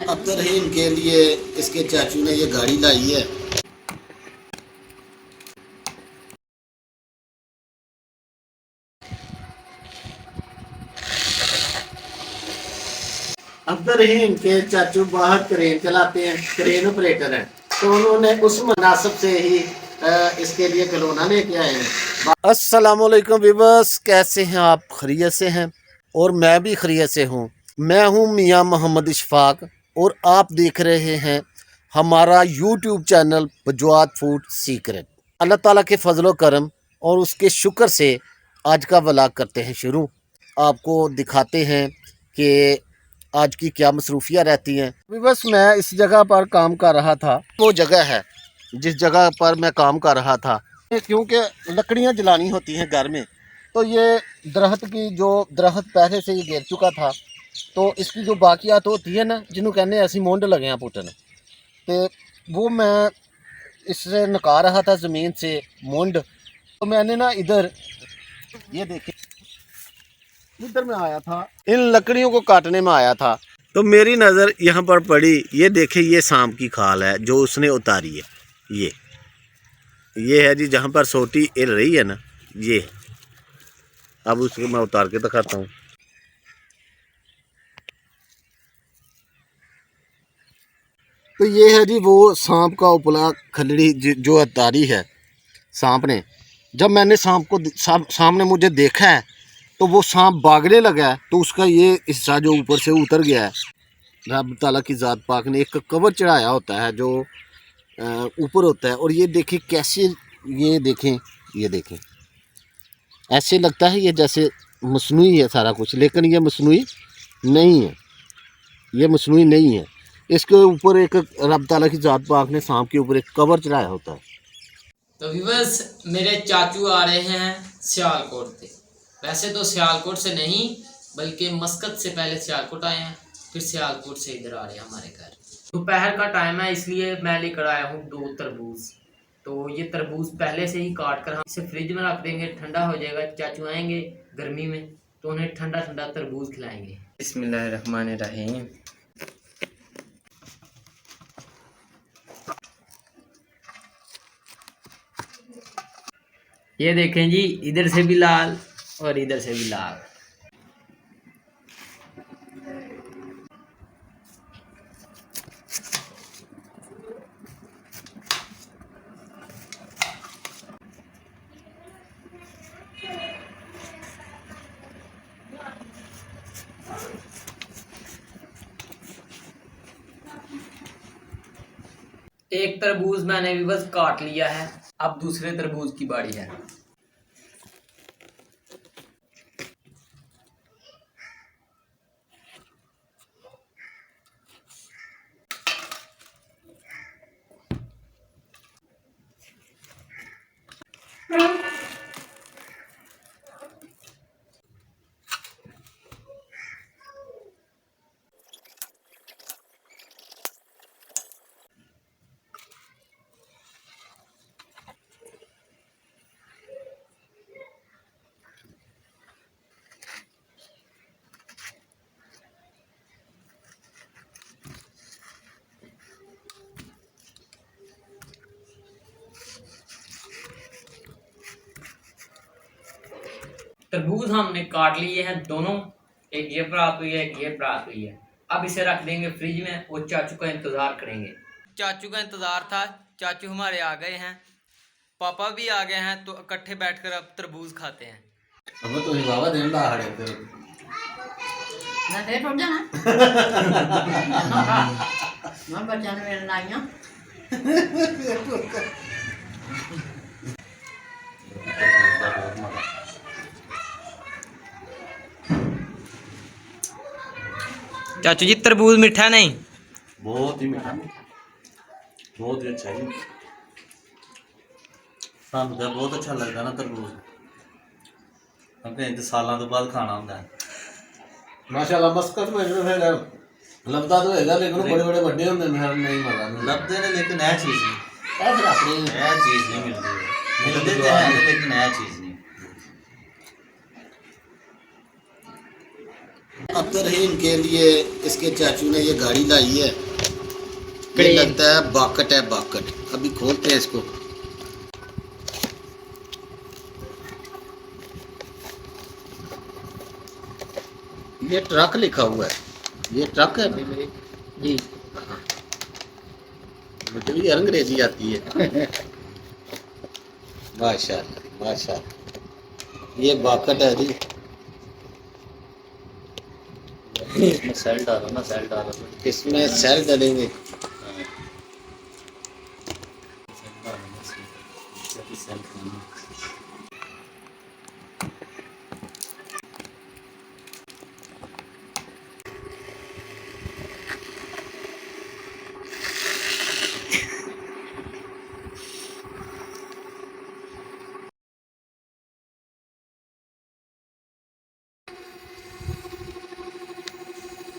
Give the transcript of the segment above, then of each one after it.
अब्दुल के लिए इसके चाचू ने ये गाड़ी लाई है। अब्दुल के चाचू बाहर क्रेन चलाते हैं, क्रेन ऑपरेटर हैं, तो उन्होंने उस मुनासिब से ही इसके लिए खिलौना लेके आए हैं। अस्सलाम वालेकुम व्यूअर्स, कैसे हैं आप? खैरियत से हैं? और मैं भी खैरियत से हूँ। मैं हूँ मियाँ मोहम्मद इशफाक और आप देख रहे हैं हमारा यूट्यूब चैनल बजवात फूड सीक्रेट। अल्लाह ताला के फजलो करम और उसके शुक्र से आज का व्लॉग करते हैं शुरू। आपको दिखाते हैं कि आज की क्या मसरूफियाँ रहती हैं। बस मैं इस जगह पर काम कर रहा था, वो जगह है जिस जगह पर मैं काम कर रहा था, क्योंकि लकड़ियाँ जलानी होती हैं घर में, तो ये दरख्त पहले से ही गिर चुका था, तो इसकी जो बाकियात होती है ना, जिन्हों कहने ऐसी मुंड लगे हैं पुटन, तो वो मैं इससे निकाल रहा था ज़मीन से मुंड। तो मैंने ना इधर ये देखे, इधर में आया था, इन लकड़ियों को काटने में आया था, तो मेरी नज़र यहाँ पर पड़ी। ये देखे, ये सांप की खाल है जो उसने उतारी है। ये है जी, जहाँ पर सोटी हिल रही है ना, ये अब उसको मैं उतार के दिखाता हूँ। तो ये है जी वो सांप का उपला खलड़ी जो उतारी है सांप ने। जब मैंने सांप को सामने मुझे देखा है, तो वो सांप भागने लगा है, तो उसका ये हिस्सा जो ऊपर से उतर गया है। रब ताला की ज़ात पाक ने एक कवर चढ़ाया होता है जो ऊपर होता है, और ये देखें कैसे, ये देखें ऐसे लगता है ये जैसे मसनूई है सारा कुछ, लेकिन ये मसनूई नहीं है, ये मसनूई नहीं है। इसके ऊपर एक रब ताला की ज़ात पाक ने सांप के ऊपर एक कवर चढ़ाया होता है। तो व्यूअर्स, मेरे चाचू आ रहे हैं सियालकोट से। वैसे तो सियालकोट से नहीं, बल्कि मस्कत से पहले सियालकोट आए हैं, फिर सियालकोट से इधर आ रहे हैं हमारे घर। दोपहर का टाइम है, इसलिए मैं लेकर आया हूँ 2 तरबूज। तो ये तरबूज पहले से ही काट कर हम इसे फ्रिज में रख देंगे, ठंडा हो जाएगा। चाचू आएंगे गर्मी में तो उन्हें ठंडा ठंडा तरबूज खिलाएंगे। बिस्मिल्लाहिर्रहमानिर्रहीम। ये देखें जी, इधर से भी लाल और इधर से भी लाल। एक तरबूज मैंने भी बस काट लिया है, अब दूसरे तरबूज की बारी है। तरबूज हमने काट लिए हैं दोनों, एक ये प्राप्त हुई है, एक ये प्राप्त हुई है। अब इसे रख देंगे फ्रिज में और चाचू का इंतजार करेंगे। चाचू का इंतजार था, चाचू हमारे आ गए हैं, पापा भी आ गए हैं, तो इकट्ठे बैठकर अब तरबूज खाते हैं। अब तो बाबा दिन ला रहे थे ना फिर उठ जाना मैं बच्चा ने मेरे लाइयां चाचू जी, तरबूज मीठा नहीं? बहुत ही मीठा, बहुत ही अच्छा जी। सानू तो बहुत अच्छा लगता ना तरबूज, अपने सालों तो बाद खाना होता है। माशाल्लाह मस्कत में जो है लभदा तो हैगा, लेकिन बड़े बड़े बड़े होंगे, नहीं मजा लभदे ने, लेकिन यह चीज़ नहीं, यह चीज़ नहीं मिलती, मिलते तो है लेकिन यह चीज़ नहीं। अब्दुल के लिए इसके चाचू ने ये गाड़ी लाई है। ये क्रेन। लगता है बाकट है, बाकट। अभी खोलते हैं इसको। ये ट्रक लिखा हुआ है। ये ट्रक है जी। मुझे भी अंग्रेजी आती है। माशाल्लाह माशाल्लाह। ये बाकट है जी। इसमें सेल डालो ना, सेल डालो तो इसमें सेल डलेंगे। सेल डालो ना इसमें, जब सेल करना।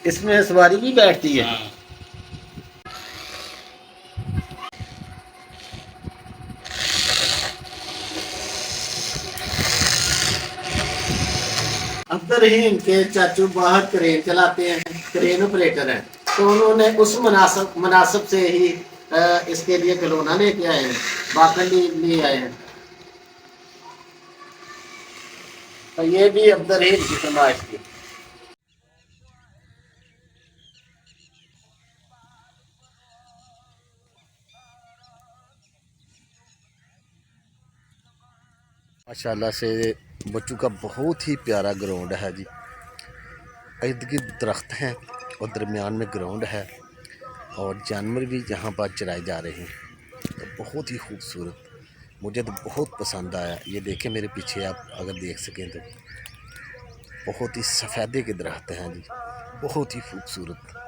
इसमें सवारी भी बैठती है। हाँ। अब्दुल के चाचू बाहर क्रेन चलाते हैं, क्रेन ऑपरेटर हैं। तो उन्होंने उस मुनासिब से ही इसके लिए खिलौना लेके आए हैं, बाकली ले आए हैं। और ये भी अब्दुल की फरमाइश की। माशाल्लाह से बच्चों का बहुत ही प्यारा ग्राउंड है जी। इर्द गिर्द दरख्त हैं और दरमियान में ग्राउंड है और जानवर भी यहाँ पर चराए जा रहे हैं। तो बहुत ही खूबसूरत, मुझे तो बहुत पसंद आया। ये देखें मेरे पीछे, आप अगर देख सकें तो बहुत ही सफ़ेदे के दरख्त हैं जी, बहुत ही खूबसूरत।